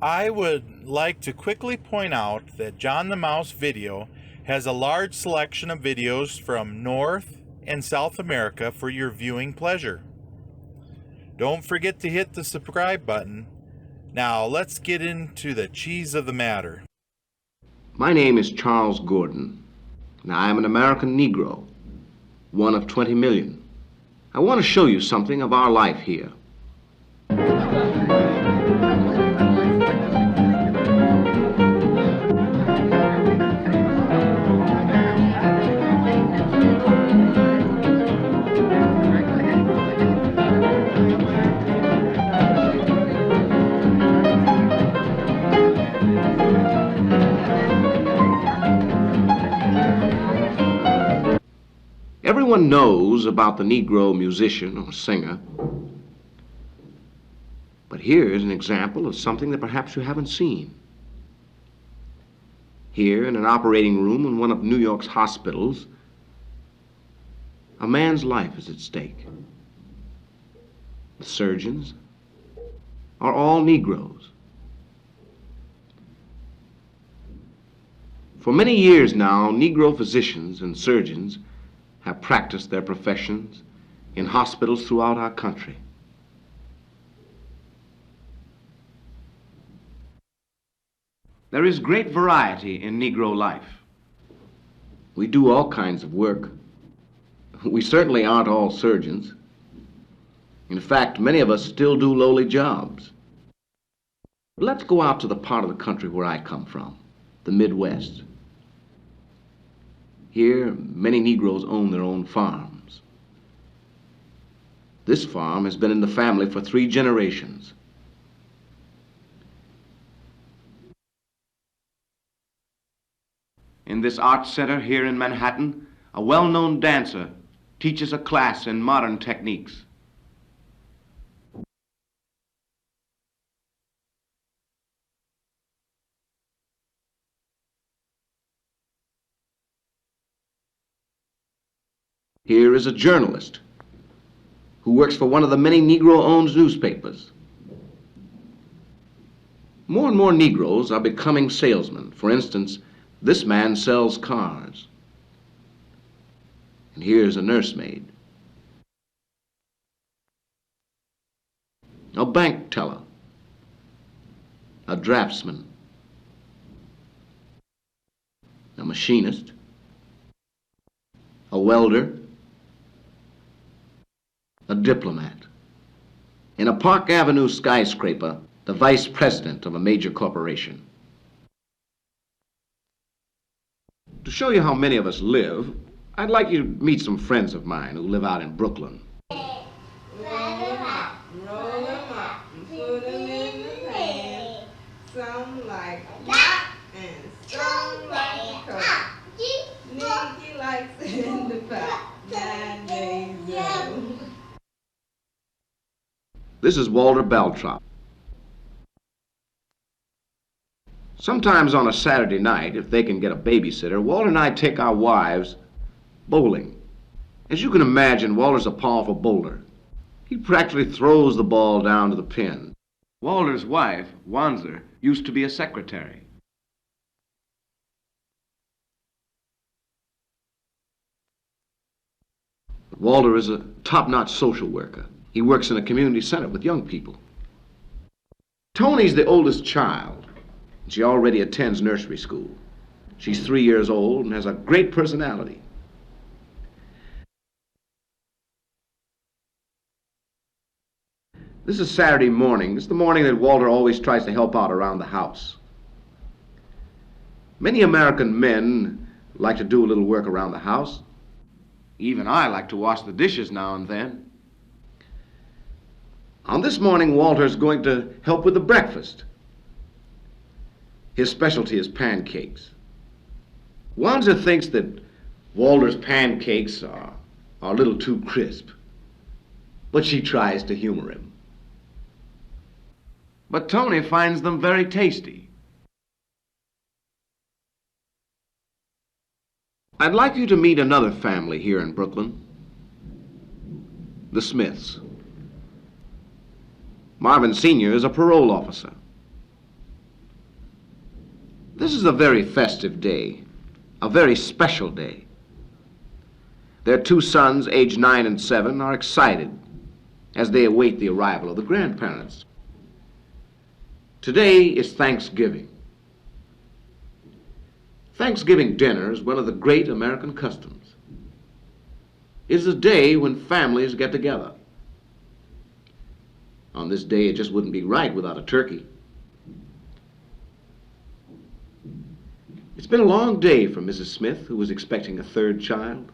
I would like to quickly point out that John the Mouse Video has a large selection of videos from North and South America for your viewing pleasure. Don't forget to hit the subscribe button. Now let's get into the cheese of the matter. My name is Charles Gordone, and I am an American Negro, one of 20 million. I want to show you something of our life here. Everyone knows about the Negro musician or singer, but here is an example of something that perhaps you haven't seen. Here in an operating room in one of New York's hospitals, a man's life is at stake. The surgeons are all Negroes. For many years now, Negro physicians and surgeons have practiced their professions in hospitals throughout our country. There is great variety in Negro life. We do all kinds of work. We certainly aren't all surgeons. In fact, many of us still do lowly jobs. But let's go out to the part of the country where I come from, the Midwest. Here, many Negroes own their own farms. This farm has been in the family for 3 generations. In this art center here in Manhattan, a well-known dancer teaches a class in modern techniques. Here is a journalist who works for one of the many Negro-owned newspapers. More and more Negroes are becoming salesmen. For instance, this man sells cars. And here's a nursemaid, a bank teller, a draftsman, a machinist, a welder, a diplomat. In a Park Avenue skyscraper, the vice president of a major corporation. To show you how many of us live, I'd like you to meet some friends of mine who live out in Brooklyn. Roll 'em up, and put 'em in the pan. Some like hot and some like cold. Nicky likes it in the pot, 9 days old. This is Walter Beltrop. Sometimes on a Saturday night, if they can get a babysitter, Walter and I take our wives bowling. As you can imagine, Walter's a powerful bowler. He practically throws the ball down to the pin. Walter's wife, Wanzer, used to be a secretary. But Walter is a top-notch social worker. He works in a community center with young people. Tony's the oldest child. She already attends nursery school. She's 3 years old and has a great personality. This is Saturday morning. It's the morning that Walter always tries to help out around the house. Many American men like to do a little work around the house. Even I like to wash the dishes now and then. On this morning, Walter's going to help with the breakfast. His specialty is pancakes. Wanzer thinks that Walter's pancakes are a little too crisp, but she tries to humor him. But Tony finds them very tasty. I'd like you to meet another family here in Brooklyn, the Smiths. Marvin Sr. is a parole officer. This is a very festive day, a very special day. Their two sons, aged 9 and 7, are excited as they await the arrival of the grandparents. Today is Thanksgiving. Thanksgiving dinner is one of the great American customs. It is a day when families get together. On this day, it just wouldn't be right without a turkey. It's been a long day for Mrs. Smith, who was expecting a third child.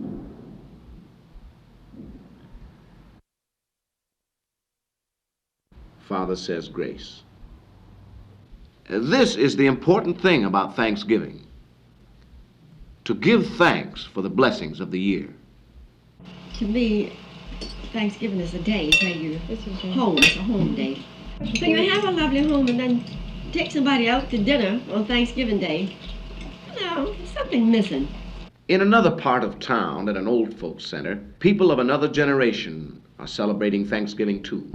Father says grace. This is the important thing about Thanksgiving: to give thanks for the blessings of the year. To me, Thanksgiving is a day where you're home. It's a home day. So you have a lovely home and then take somebody out to dinner on Thanksgiving Day. No, something missing. In another part of town, at an old folks center, people of another generation are celebrating Thanksgiving too.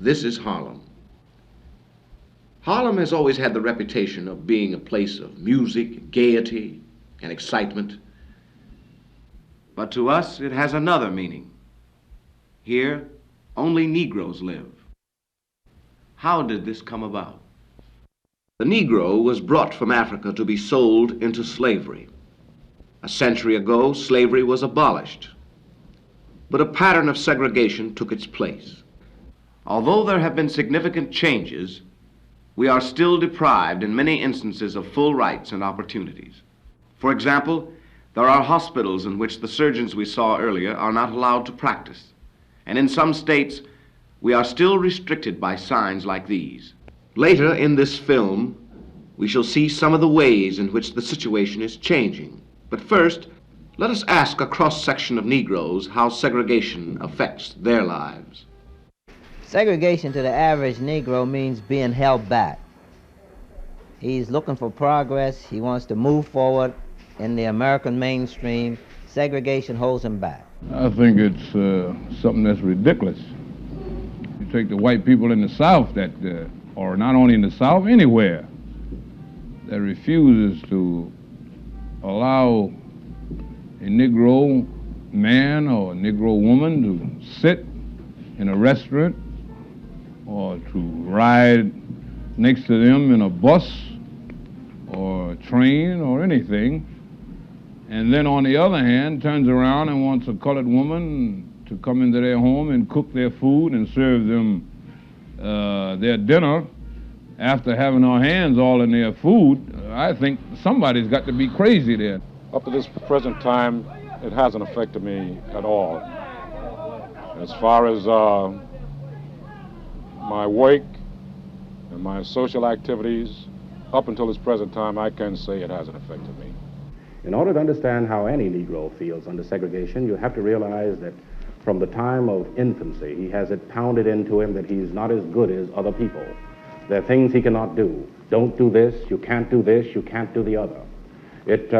This is Harlem. Harlem has always had the reputation of being a place of music, gaiety, and excitement. But to us, it has another meaning. Here, only Negroes live. How did this come about? The Negro was brought from Africa to be sold into slavery. A century ago, slavery was abolished, but a pattern of segregation took its place. Although there have been significant changes, we are still deprived in many instances of full rights and opportunities. For example, there are hospitals in which the surgeons we saw earlier are not allowed to practice. And in some states, we are still restricted by signs like these. Later in this film, we shall see some of the ways in which the situation is changing. But first, let us ask a cross-section of Negroes how segregation affects their lives. Segregation to the average Negro means being held back. He's looking for progress. He wants to move forward in the American mainstream. Segregation holds him back. I think it's something that's ridiculous. You take the white people in the South that, or not only in the South, anywhere, that refuses to allow a Negro man or a Negro woman to sit in a restaurant or to ride next to them in a bus or a train or anything, and then on the other hand turns around and wants a colored woman to come into their home and cook their food and serve them their dinner after having our hands all in their food. I think somebody's got to be crazy there. Up to this present time, it hasn't affected me at all. As far as my work and my social activities, up until this present time, I can say it hasn't affected me. In order to understand how any Negro feels under segregation, you have to realize that from the time of infancy, he has it pounded into him that he's not as good as other people. There are things he cannot do. Don't do this, you can't do this, you can't do the other. It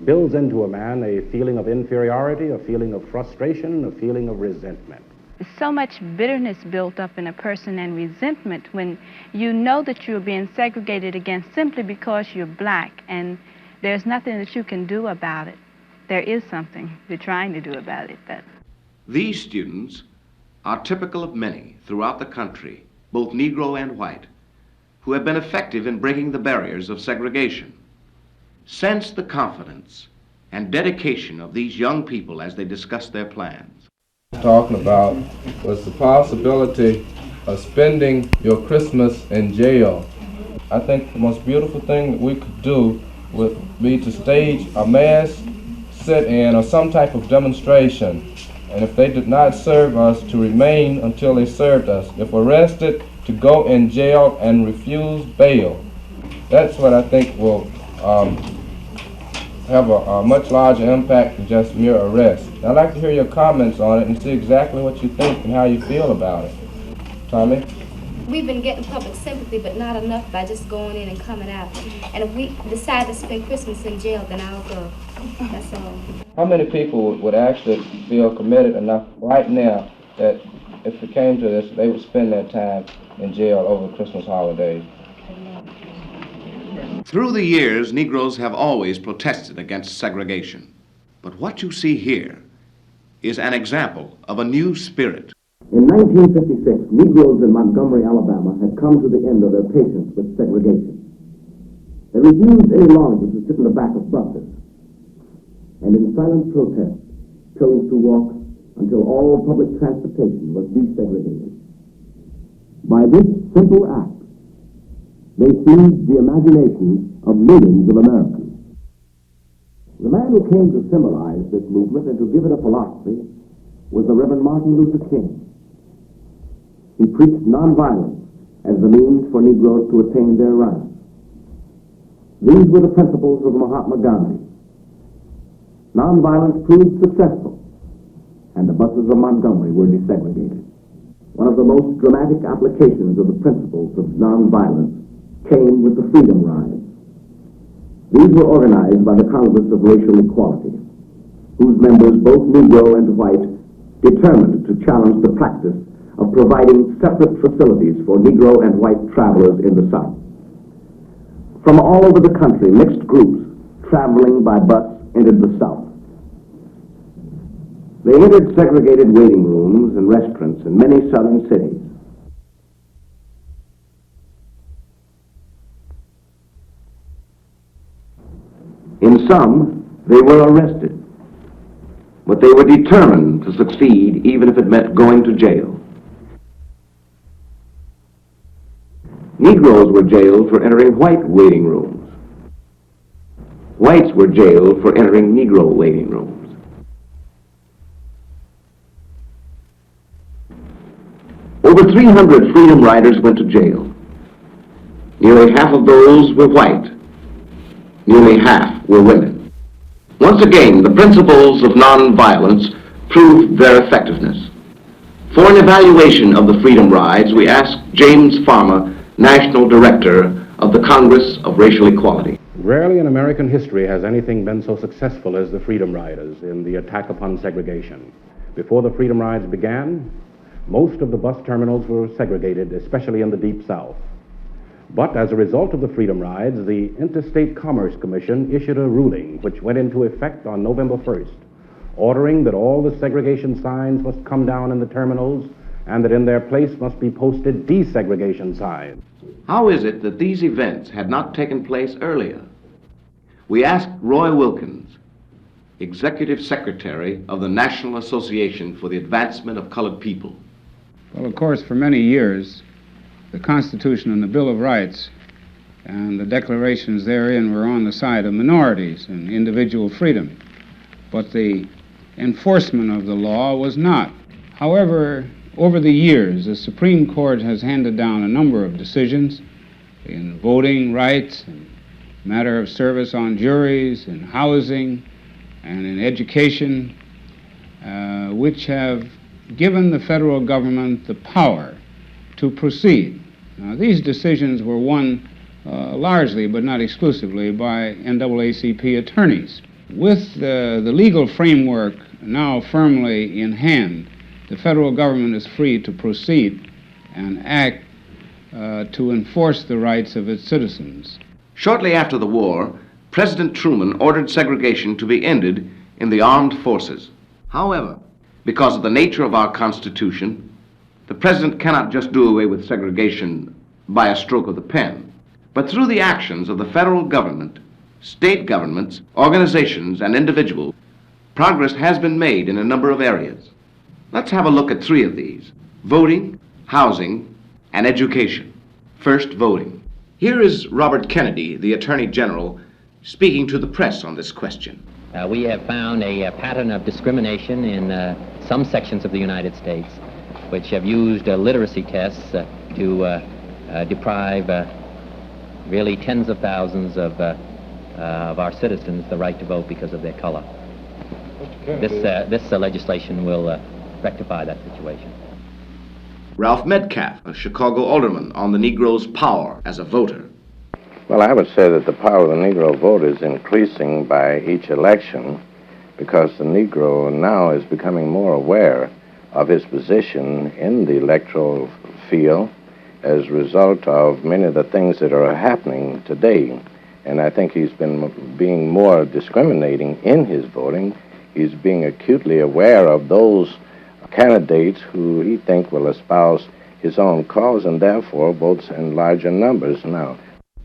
builds into a man a feeling of inferiority, a feeling of frustration, a feeling of resentment. So much bitterness built up in a person and resentment when you know that you're being segregated against simply because you're black and there's nothing that you can do about it. There is something you're trying to do about it. But these students are typical of many throughout the country, both Negro and white, who have been effective in breaking the barriers of segregation. Sense the confidence and dedication of these young people as they discuss their plans. Talking about was the possibility of spending your Christmas in jail. I think the most beautiful thing that we could do would be to stage a mass sit-in or some type of demonstration, and if they did not serve us, to remain until they served us. If arrested, to go in jail and refuse bail. That's what I think will have a much larger impact than just mere arrest. I'd like to hear your comments on it and see exactly what you think and how you feel about it. Tommy? We've been getting public sympathy, but not enough by just going in and coming out. And if we decide to spend Christmas in jail, then I'll go. That's all. How many people would actually feel committed enough right now that if it came to this, they would spend their time in jail over the Christmas holidays? Through the years, Negroes have always protested against segregation. But what you see here is an example of a new spirit. In 1956, Negroes in Montgomery, Alabama had come to the end of their patience with segregation. They refused any longer to sit in the back of buses, and in silent protest chose to walk until all public transportation was desegregated. By this simple act, they seized the imagination of millions of Americans. The man who came to symbolize this movement and to give it a philosophy was the Reverend Martin Luther King. He preached nonviolence as the means for Negroes to attain their rights. These were the principles of Mahatma Gandhi. Nonviolence proved successful, and the buses of Montgomery were desegregated. One of the most dramatic applications of the principles of nonviolence came with the Freedom Rides. These were organized by the Congress of Racial Equality, whose members, both Negro and white, determined to challenge the practice of providing separate facilities for Negro and white travelers in the South. From all over the country, mixed groups traveling by bus entered the South. They entered segregated waiting rooms and restaurants in many southern cities. In some, they were arrested, but they were determined to succeed even if it meant going to jail. Negroes were jailed for entering white waiting rooms. Whites were jailed for entering Negro waiting rooms. Over 300 Freedom Riders went to jail. Nearly half of those were white. Nearly half were women. Once again, the principles of nonviolence proved their effectiveness. For an evaluation of the Freedom Rides, we asked James Farmer, National Director of the Congress of Racial Equality. Rarely in American history has anything been so successful as the Freedom Riders in the attack upon segregation. Before the Freedom Rides began, most of the bus terminals were segregated, especially in the Deep South. But as a result of the Freedom Rides, the Interstate Commerce Commission issued a ruling which went into effect on November 1st, ordering that all the segregation signs must come down in the terminals and that in their place must be posted desegregation signs. How is it that these events had not taken place earlier? We asked Roy Wilkins, Executive Secretary of the National Association for the Advancement of Colored People. Well, of course, for many years, the Constitution and the Bill of Rights and the declarations therein were on the side of minorities and individual freedom, but the enforcement of the law was not. However, over the years, the Supreme Court has handed down a number of decisions in voting rights, in matter of service on juries, in housing, and in education, which have given the federal government the power to proceed. Now, these decisions were won largely, but not exclusively, by NAACP attorneys. With the legal framework now firmly in hand, the federal government is free to proceed and act to enforce the rights of its citizens. Shortly after the war, President Truman ordered segregation to be ended in the armed forces. However, because of the nature of our Constitution, the President cannot just do away with segregation by a stroke of the pen, but through the actions of the federal government, state governments, organizations, and individuals, progress has been made in a number of areas. Let's have a look at three of these: voting, housing, and education. First, voting. Here is Robert Kennedy, the Attorney General, speaking to the press on this question. We have found a pattern of discrimination in some sections of the United States which have used literacy tests to deprive really tens of thousands of our citizens the right to vote because of their color. This legislation will rectify that situation. Ralph Metcalfe, a Chicago alderman, on the Negro's power as a voter. Well, I would say that the power of the Negro vote is increasing by each election because the Negro now is becoming more aware of his position in the electoral field as a result of many of the things that are happening today. And I think he's been being more discriminating in his voting. He's being acutely aware of those candidates who he thinks will espouse his own cause and therefore votes in larger numbers now.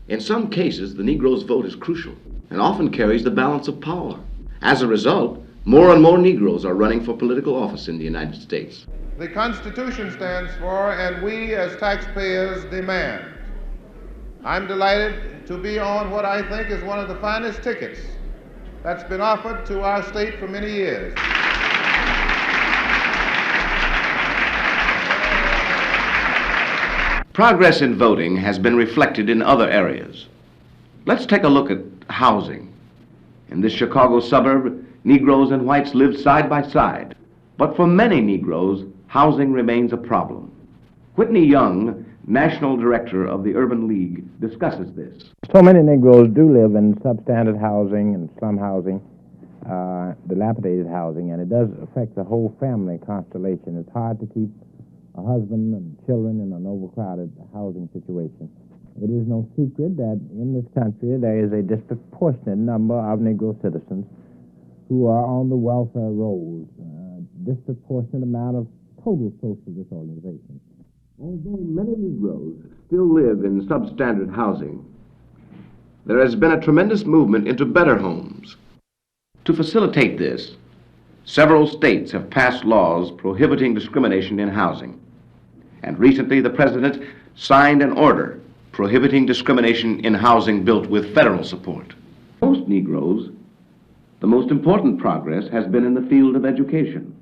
In some cases, the Negro's vote is crucial and often carries the balance of power. As a result, more and more Negroes are running for political office in the United States. The Constitution stands for, and we as taxpayers demand. I'm delighted to be on what I think is one of the finest tickets that's been offered to our state for many years. Progress in voting has been reflected in other areas. Let's take a look at housing. In this Chicago suburb, Negroes and whites live side by side. But for many Negroes, housing remains a problem. Whitney Young, National Director of the Urban League, discusses this. So many Negroes do live in substandard housing and slum housing, dilapidated housing, and it does affect the whole family constellation. It's hard to keep a husband and children in an overcrowded housing situation. It is no secret that in this country there is a disproportionate number of Negro citizens who are on the welfare rolls, disproportionate amount of total social disorganization. Although many Negroes still live in substandard housing, there has been a tremendous movement into better homes. To facilitate this, several states have passed laws prohibiting discrimination in housing. And recently, the President signed an order prohibiting discrimination in housing built with federal support. Most Negroes, the most important progress has been in the field of education.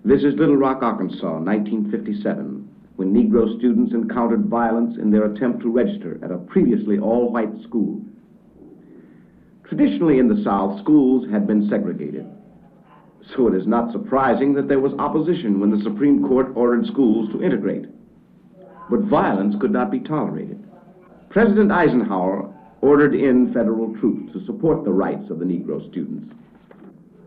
This is Little Rock, Arkansas, 1957, when Negro students encountered violence in their attempt to register at a previously all-white school. Traditionally in the South, schools had been segregated. So it is not surprising that there was opposition when the Supreme Court ordered schools to integrate. But violence could not be tolerated. President Eisenhower ordered in federal troops to support the rights of the Negro students.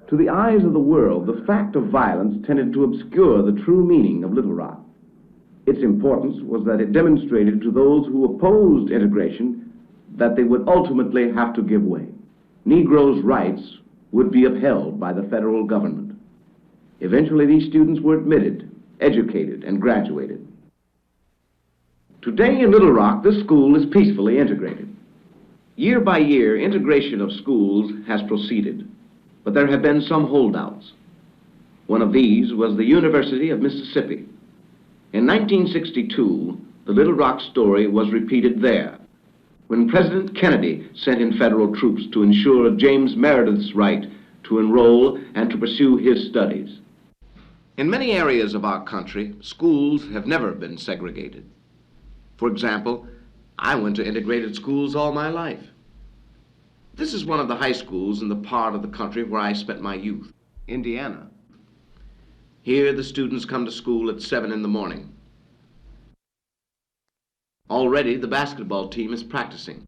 To the eyes of the world, the fact of violence tended to obscure the true meaning of Little Rock. Its importance was that it demonstrated to those who opposed integration that they would ultimately have to give way. Negroes' rights would be upheld by the federal government. Eventually, these students were admitted, educated, and graduated. Today in Little Rock, this school is peacefully integrated. Year by year, integration of schools has proceeded, but there have been some holdouts. One of these was the University of Mississippi. In 1962, the Little Rock story was repeated there, when President Kennedy sent in federal troops to ensure James Meredith's right to enroll and to pursue his studies. In many areas of our country, schools have never been segregated. For example, I went to integrated schools all my life. This is one of the high schools in the part of the country where I spent my youth, Indiana. Here, the students come to school at 7 in the morning. Already, the basketball team is practicing.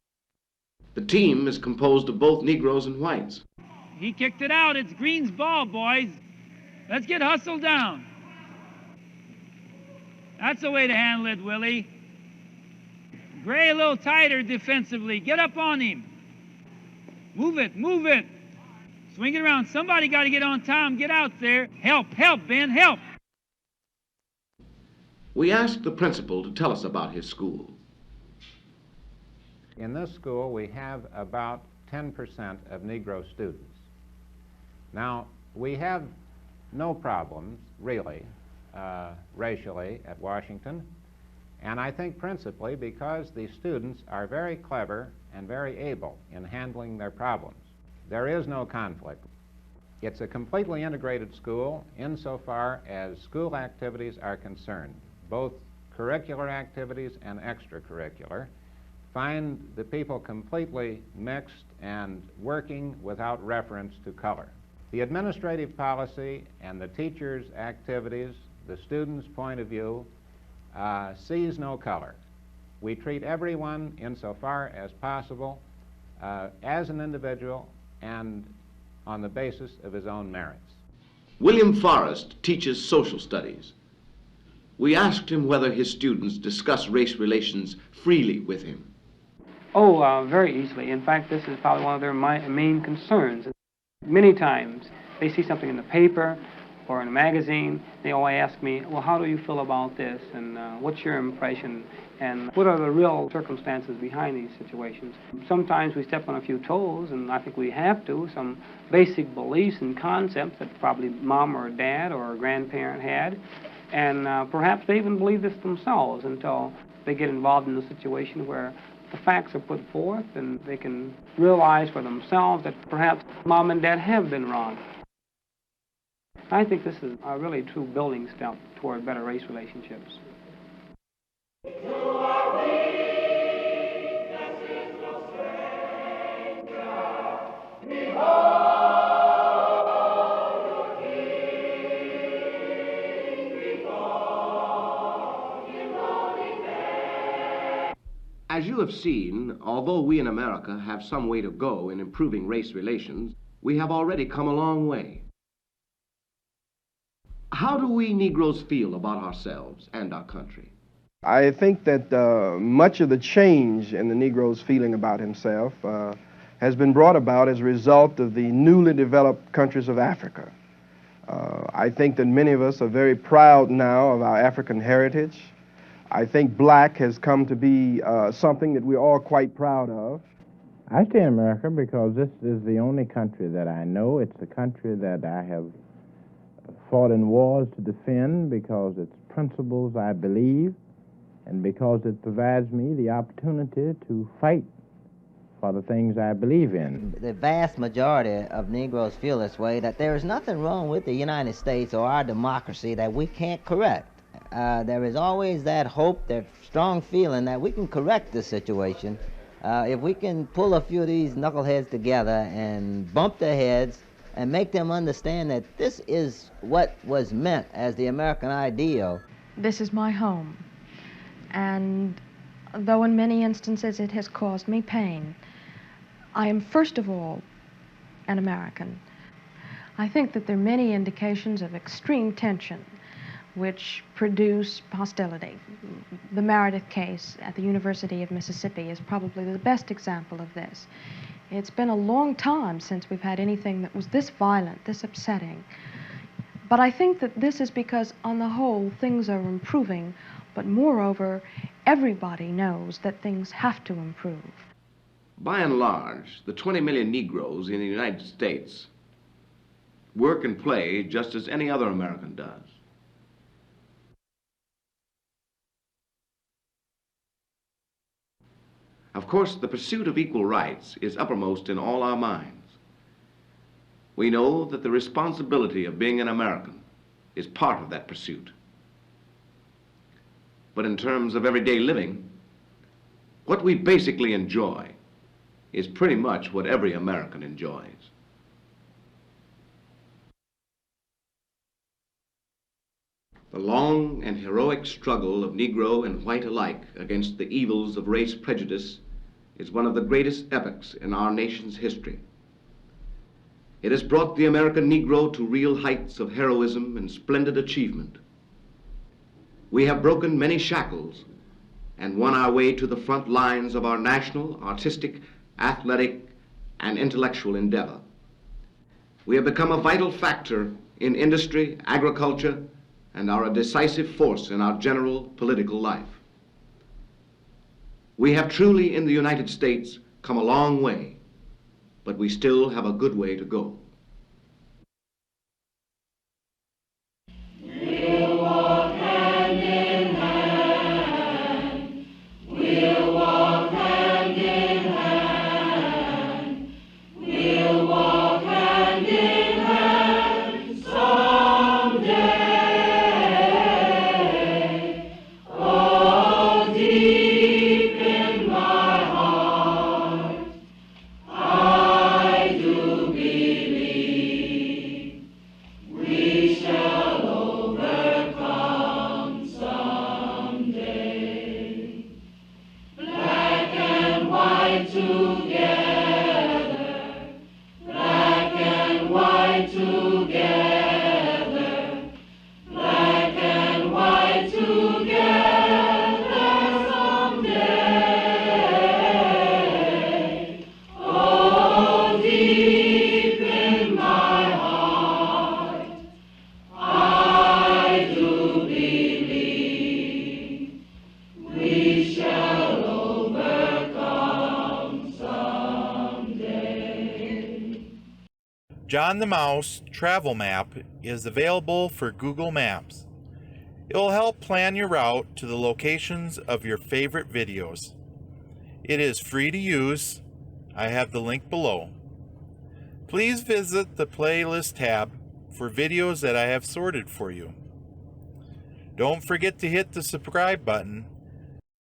The team is composed of both Negroes and whites. He kicked it out. It's Green's ball, boys. Let's get hustled down. That's the way to handle it, Willie. Gray a little tighter defensively. Get up on him. Move it, move it. Swing it around. Somebody got to get on time. Get out there. Help, help, Ben, help. We asked the principal to tell us about his school. In this school, we have about 10% of Negro students. Now, we have no problems, really, racially at Washington, and I think principally because the students are very clever and very able in handling their problems. There is no conflict. It's a completely integrated school insofar as school activities are concerned, both curricular activities and extracurricular. Find the people completely mixed and working without reference to color. The administrative policy and the teachers' activities, the student's point of view, sees no color. We treat everyone insofar as possible as an individual and on the basis of his own merits. William Forrest teaches social studies. We asked him whether his students discuss race relations freely with him. Oh, very easily. In fact, this is probably one of their main concerns. Many times they see something in the paper or in a magazine, they always ask me, well, how do you feel about this? And what's your impression? And what are the real circumstances behind these situations? Sometimes we step on a few toes, and I think we have to. Some basic beliefs and concepts that probably mom or dad or a grandparent had. And perhaps they even believe this themselves until they get involved in a situation where the facts are put forth and they can realize for themselves that perhaps mom and dad have been wrong. I think this is a really true building step toward better race relationships. As you have seen, although we in America have some way to go in improving race relations, we have already come a long way. How do we Negroes feel about ourselves and our country? I think that much of the change in the Negro's feeling about himself has been brought about as a result of the newly developed countries of Africa. I think that many of us are very proud now of our African heritage. I think black has come to be something that we're all quite proud of. I stay in America because this is the only country that I know. It's the country that I have fought in wars to defend because its principles I believe, and because it provides me the opportunity to fight for the things I believe in. The vast majority of Negroes feel this way, that there is nothing wrong with the United States or our democracy that we can't correct. There is always that hope, that strong feeling that we can correct the situation if we can pull a few of these knuckleheads together and bump their heads and make them understand that this is what was meant as the American ideal. This is my home, and though in many instances it has caused me pain, I am first of all an American. I think that there are many indications of extreme tension which produce hostility. The Meredith case at the University of Mississippi is probably the best example of this. It's been a long time since we've had anything that was this violent, this upsetting. But I think that this is because, on the whole, things are improving, but moreover, everybody knows that things have to improve. By and large, the 20 million Negroes in the United States work and play just as any other American does. Of course, the pursuit of equal rights is uppermost in all our minds. We know that the responsibility of being an American is part of that pursuit. But in terms of everyday living, what we basically enjoy is pretty much what every American enjoys. The long and heroic struggle of Negro and white alike against the evils of race prejudice is one of the greatest epochs in our nation's history. It has brought the American Negro to real heights of heroism and splendid achievement. We have broken many shackles and won our way to the front lines of our national, artistic, athletic, and intellectual endeavor. We have become a vital factor in industry, agriculture, and are a decisive force in our general political life. We have truly, in the United States, come a long way, but we still have a good way to go. We'll walk hand in hand. We'll walk hand in hand. We'll walk hand in hand someday. Oh, deep in my heart, I do believe. John the Mouse travel map is available for Google Maps. It will help plan your route to the locations of your favorite videos. It is free to use. I have the link below. Please visit the playlist tab for videos that I have sorted for you. Don't forget to hit the subscribe button